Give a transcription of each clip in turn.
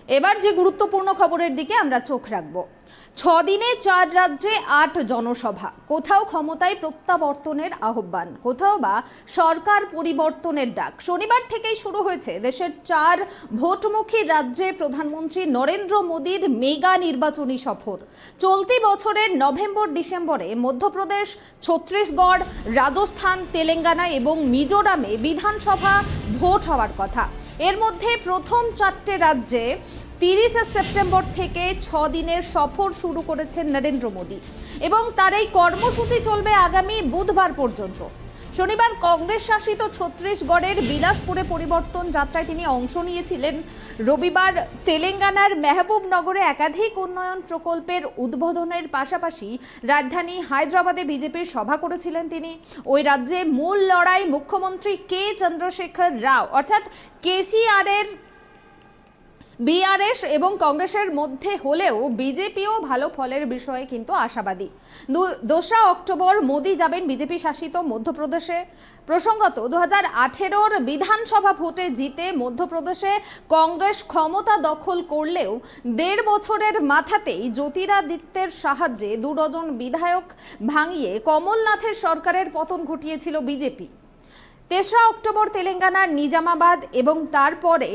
এবার যে গুরুত্বপূর্ণ খবরের দিকে আমরা চোখ রাখব। 6 দিনে 4 রাজ্যে 8 জনসভা, কোথাও ক্ষমতায় প্রত্যাবর্তনের আহ্বান, কোথাও বা সরকার পরিবর্তনের ডাক। শনিবার থেকেই শুরু হয়েছে দেশের 4 ভোটমুখী রাজ্যে প্রধানমন্ত্রী নরেন্দ্র মোদীর মেগা নির্বাচনী সফর। চলতি বছরের নভেম্বর ডিসেম্বরে মধ্যপ্রদেশ, ছত্তিশগড়, রাজস্থান, তেলেঙ্গানা এবং মিজোরামে বিধানসভা ভোট হওয়ার কথা। এর মধ্যে প্রথম 4টে রাজ্যে 30 সেপ্টেম্বর থেকে 6 দিনের সফর শুরু করেছেন নরেন্দ্র মোদী এবং তার এই কর্মসূচি চলবে আগামী বুধবার পর্যন্ত। শনিবার কংগ্রেস শাসিত ছত্তিশগড়ের বিলাসপুরে পরিবর্তন যাত্রায় তিনি অংশ নিয়েছিলেন। রবিবার তেলেঙ্গানার মেহবুবনগরে একাধিক উন্নয়ন প্রকল্পের উদ্বোধনের পাশাপাশি রাজধানী হায়দ্রাবাদে বিজেপির সভা করেছিলেন তিনি। ওই রাজ্যে মূল লড়াই মুখ্যমন্ত্রী কে চন্দ্রশেখর রাও অর্থাৎ কেসিআরের বিআরএস এবং কংগ্রেসের মধ্যে হলেও বিজেপিও ভালো ফলের বিষয়ে কিন্তু আশাবাদী। 2 অক্টোবর মোদী যাবেন বিজেপি শাসিত মধ্যপ্রদেশে। প্রসঙ্গত 2018-র বিধানসভা ভোটে জিতে মধ্যপ্রদেশে কংগ্রেস ক্ষমতা দখল করলেও 1.5 বছরের মাথাতেই জ্যোতিরাদিত্যের সাহায্যে 2 ডজন বিধায়ক ভাঙিয়ে কমলনাথের সরকারের পতন ঘটিয়েছিল বিজেপি। 3 অক্টোবর তেলেঙ্গানার নিজামাবাদ এবং তারপরে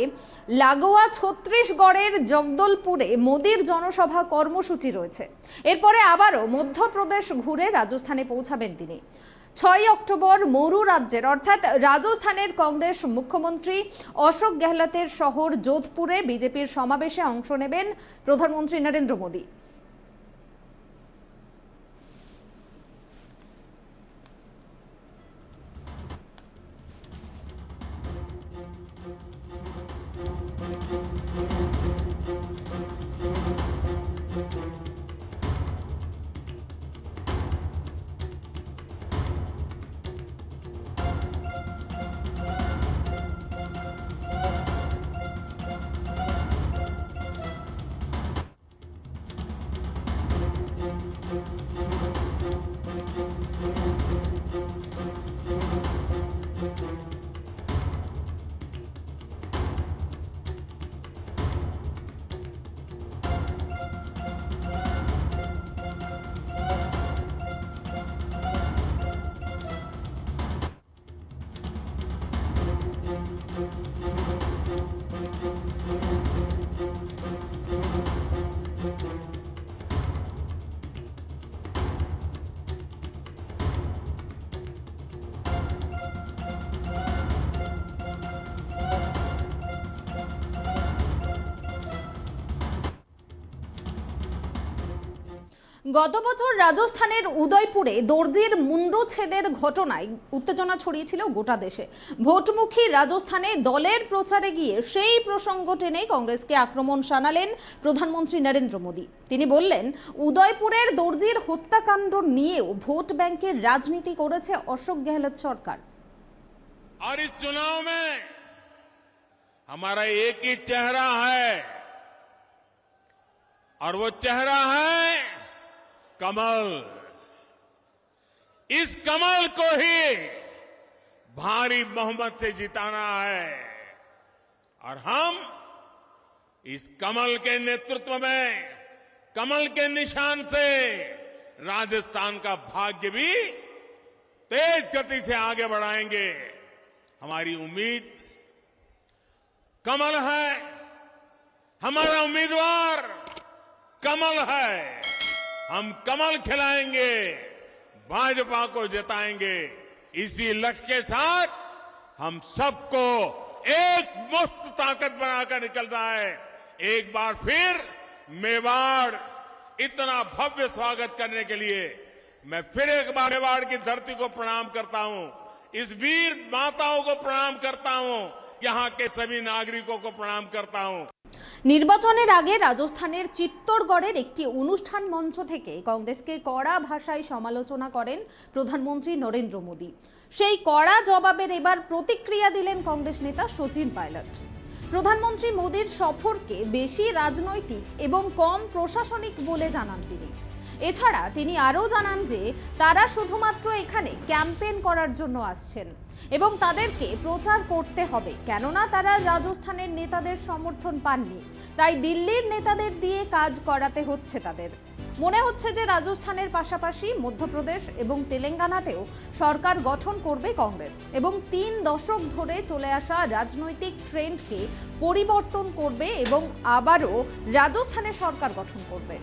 লাগোয়া ছত্তিশগড়ের জগদলপুরে মোদীর জনসভা কর্মসূচি রয়েছে। এরপরে আবারও মধ্যপ্রদেশ ঘুরে রাজস্থানে পৌঁছাবেন তিনি। 6 অক্টোবর মরু রাজ্যের অর্থাৎ রাজস্থানের কংগ্রেস মুখ্যমন্ত্রী অশোক গেহলতের শহর যোধপুরে বিজেপির সমাবেশে অংশ নেবেন প্রধানমন্ত্রী নরেন্দ্র মোদী। গত বছর রাজস্থানের উদয়পুরে দর্জির মুন্ডুচ্ছেদের ঘটনায় উত্তেজনা ছড়িয়েছিল গোটা দেশে। ভোটমুখী রাজস্থানে দলের প্রচারে গিয়ে সেই প্রসঙ্গ টেনে কংগ্রেসকে আক্রমণ শানালেন প্রধানমন্ত্রী নরেন্দ্র মোদী। তিনি বললেন, উদয়পুরের দর্জির হত্যাকাণ্ড নিয়েও ভোট ব্যাংকের রাজনীতি করেছে অশোক গেহলत সরকার। और इस चुनाव में हमारा एक ही चेहरा है और वो चेहरा है कमल। इस कमल को ही भारी बहुमत से जिताना है और हम इस कमल के नेतृत्व में, कमल के निशान से राजस्थान का भाग्य भी तेज गति से आगे बढ़ाएंगे। हमारी उम्मीद कमल है, हमारा उम्मीदवार कमल है। हम कमल खिलाएंगे, भाजपा को जिताएंगे। इसी लक्ष्य के साथ हम सबको एक मस्त ताकत बनाकर निकलना है। एक बार फिर मेवाड़ इतना भव्य स्वागत करने के लिए मैं फिर एक बार मेवाड़ की धरती को प्रणाम करता हूं, इस वीर माताओं को प्रणाम करता हूं, यहां के सभी नागरिकों को प्रणाम करता हूं। নির্বাচনের আগে রাজস্থানের চিত্তরগড়ের একটি অনুষ্ঠান মঞ্চ থেকে কংগ্রেসকে কড়া ভাষায় সমালোচনা করেন প্রধানমন্ত্রী নরেন্দ্র মোদী। সেই কড়া জবাবের এবার প্রতিক্রিয়া দিলেন কংগ্রেস নেতা সচিন পাইলট। প্রধানমন্ত্রী মোদীর সফরকে বেশি রাজনৈতিক এবং কম প্রশাসনিক বলে জানান তিনি। এছাড়া তিনি আরও জানান যে তারা শুধুমাত্র এখানে ক্যাম্পেইন করার জন্য আসছেন। এবং তাদেরকে প্রচার করতে হবে, কেননা তারা রাজস্থানের নেতাদের সমর্থন পাননি, তাই দিল্লির নেতাদের দিয়ে কাজ করাতে হচ্ছে তাদের। মনে হচ্ছে যে রাজস্থানের পাশাপাশি মধ্যপ্রদেশ এবং তেলেঙ্গানাতেও সরকার গঠন করবে কংগ্রেস এবং 3 দশক ধরে চলে আসা রাজনৈতিক ট্রেন্ডকে পরিবর্তন করবে এবং আবারও রাজস্থানে সরকার গঠন করবে।